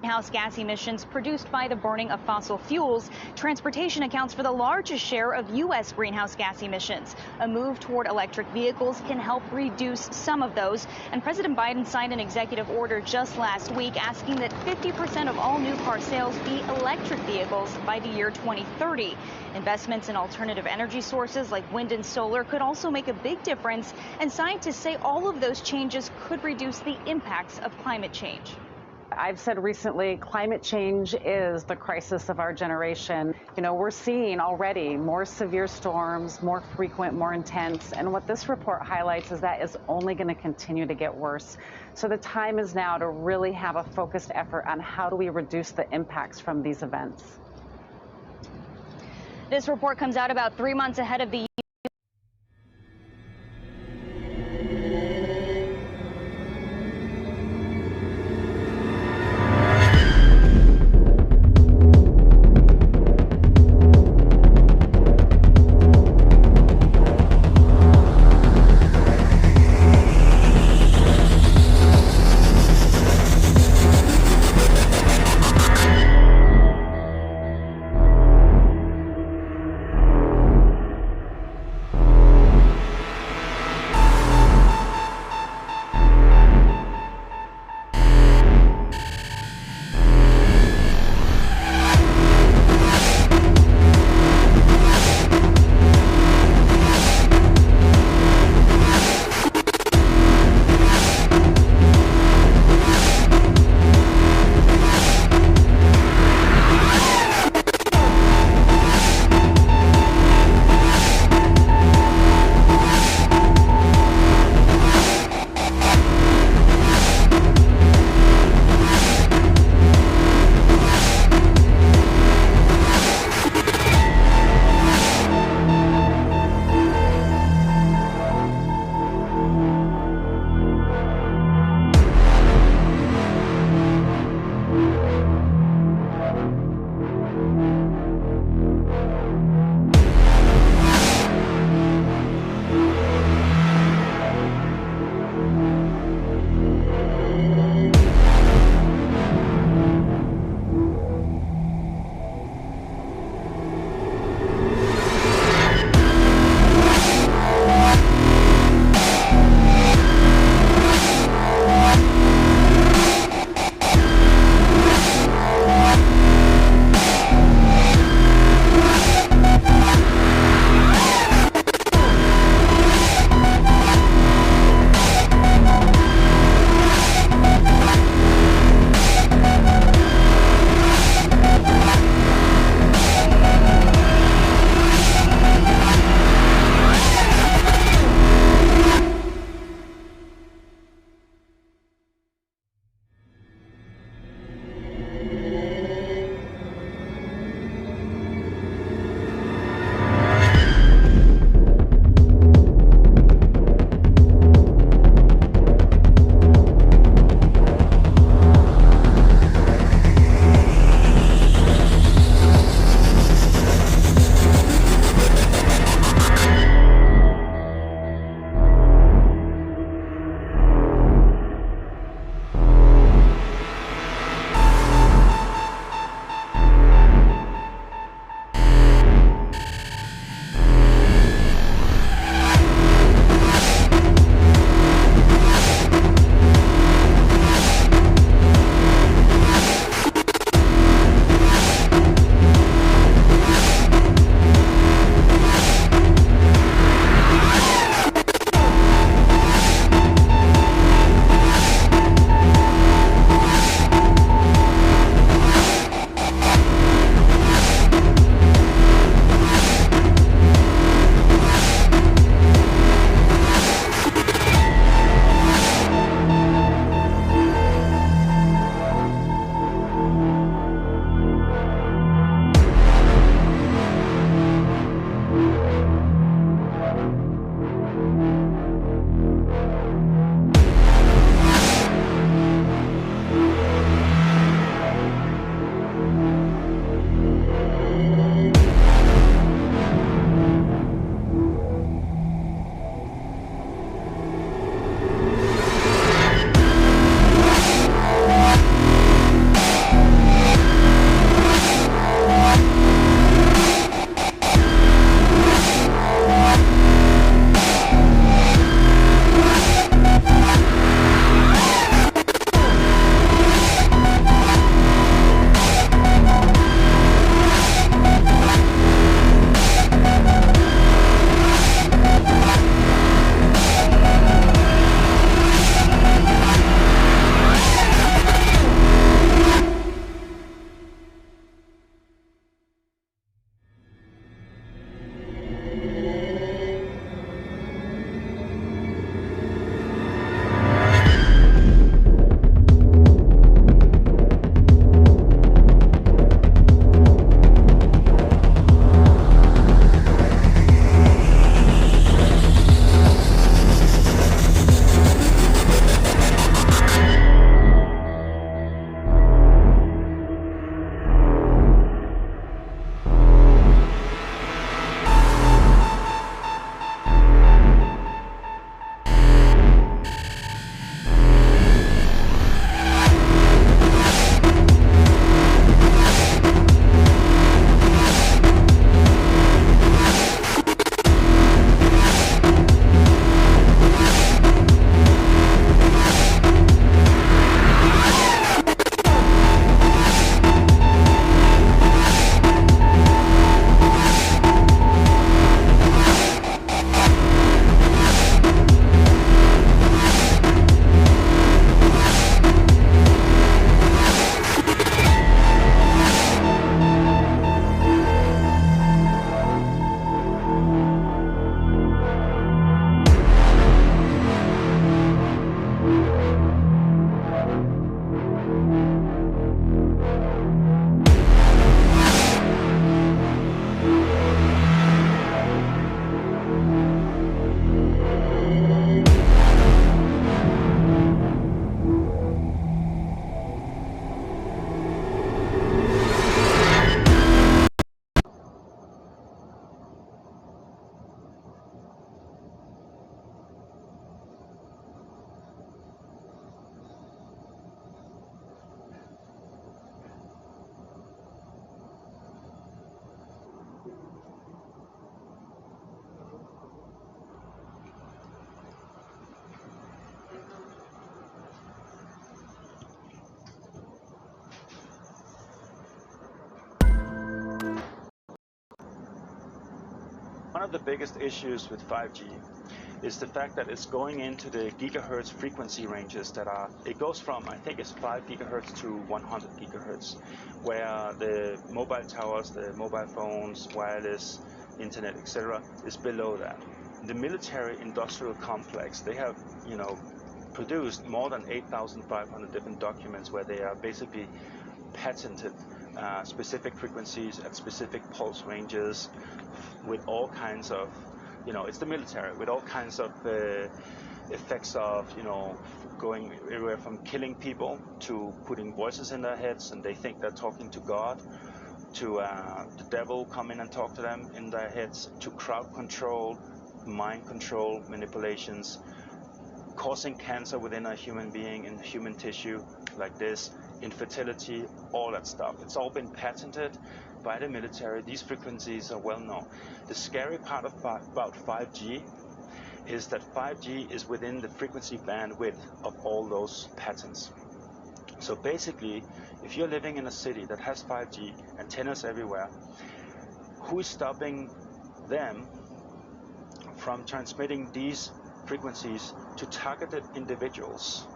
greenhouse gas emissions produced by the burning of fossil fuels. Transportation accounts for the largest share of U.S. greenhouse gas emissions. A move toward electric vehicles can help reduce some of those. And President Biden signed an executive order just last week asking that 50% of all new car sales be electric vehicles by the year 2030. Investments in alternative energy sources like wind and solar could also make a big difference. And scientists say all of those changes could reduce the impacts of climate change. I've said recently, climate change is the crisis of our generation. You know, we're seeing already more severe storms, more frequent, more intense. And what this report highlights is that is only going to continue to get worse. So the time is now to really have a focused effort on how do we reduce the impacts from these events. This report comes out about 3 months ahead of the of the biggest issues with 5G is the fact that it's going into the gigahertz frequency ranges that are, it goes from, I think it's 5 gigahertz to 100 gigahertz, where the mobile towers, the mobile phones, wireless, internet, etc., is below that. The military industrial complex, they have, produced more than 8,500 different documents where they are basically patented specific frequencies at specific pulse ranges with all kinds of, it's the military, with all kinds of effects of, going everywhere from killing people to putting voices in their heads and they think they're talking to God, to the devil come in and talk to them in their heads, to crowd control, mind control, manipulations, causing cancer within a human being in human tissue like this, infertility, all that stuff. It's all been patented by the military. These frequencies are well known. The scary part about 5G is that 5G is within the frequency bandwidth of all those patents. So basically, if you're living in a city that has 5G, antennas everywhere, who is stopping them from transmitting these frequencies to targeted individuals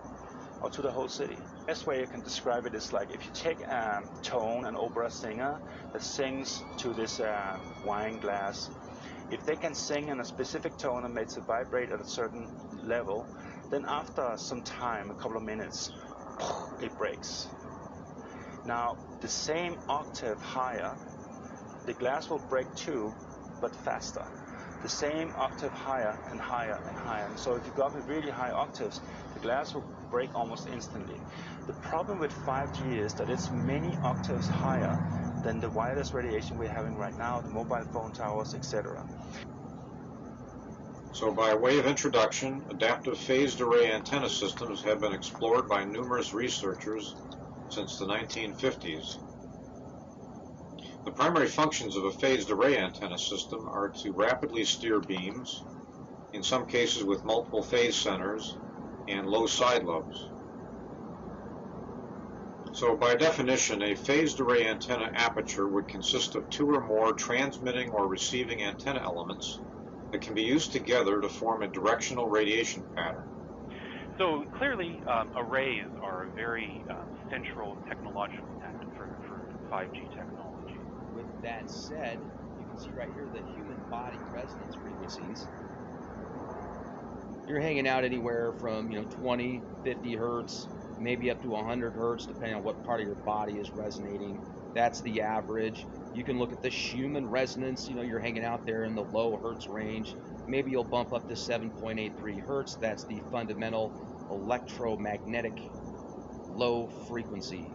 or to the whole city? The best way you can describe it is like if you take a tone, an opera singer that sings to this wine glass, if they can sing in a specific tone and makes it vibrate at a certain level, then after some time, a couple of minutes, it breaks. Now, the same octave higher, the glass will break too, but faster. The same octave higher and higher and higher. And so if you go up in really high octaves, the glass will break almost instantly. The problem with 5G is that it's many octaves higher than the wireless radiation we're having right now, the mobile phone towers, etc. So by way of introduction, adaptive phased array antenna systems have been explored by numerous researchers since the 1950s. The primary functions of a phased array antenna system are to rapidly steer beams, in some cases with multiple phase centers and low side lobes. So by definition, a phased array antenna aperture would consist of two or more transmitting or receiving antenna elements that can be used together to form a directional radiation pattern. So clearly, arrays are a very central technological tenet for 5G technology. With that said, you can see right here the human body resonance frequencies. You're hanging out anywhere from 20, 50 hertz, maybe up to 100 hertz, depending on what part of your body is resonating. That's the average. You can look at the Schumann resonance. You're hanging out there in the low hertz range. Maybe you'll bump up to 7.83 hertz. That's the fundamental electromagnetic low frequency.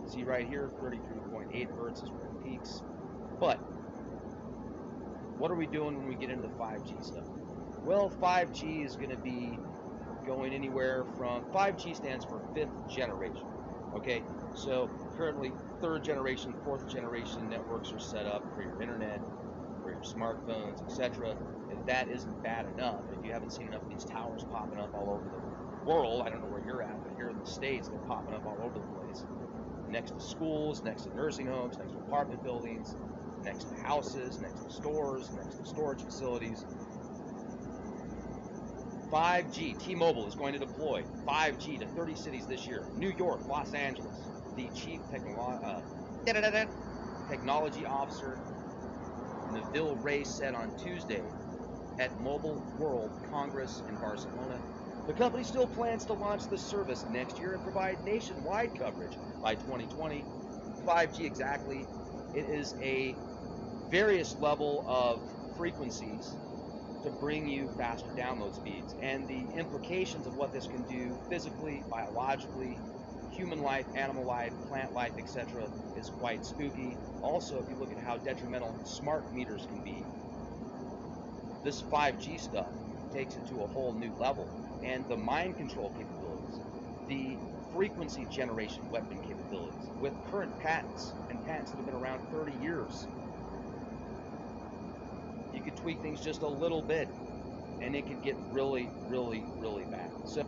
See right here, 33.8 hertz is where it peaks. But what are we doing when we get into the 5G stuff? Well, 5G is going to be going anywhere from, 5G stands for 5th generation. Okay, so currently 3rd generation, 4th generation networks are set up for your internet, for your smartphones, etc. And that isn't bad enough. If you haven't seen enough of these towers popping up all over the world, I don't know where you're at, but here in the States, they're popping up all over the place. Next to schools, next to nursing homes, next to apartment buildings, next to houses, next to stores, next to storage facilities. 5G, T-Mobile is going to deploy 5G to 30 cities this year. New York, Los Angeles. The chief technology officer, Nabil Rey, said on Tuesday at Mobile World Congress in Barcelona, the company still plans to launch the service next year and provide nationwide coverage by 2020. 5G exactly. It is a various level of frequencies to bring you faster download speeds, and the implications of what this can do physically, biologically, human life, animal life, plant life, etc. is quite spooky. Also, if you look at how detrimental smart meters can be, this 5G stuff takes it to a whole new level. And the mind control capabilities, the frequency generation weapon capabilities with current patents and patents that have been around 30 years. You could tweak things just a little bit and it could get really, really, really bad. So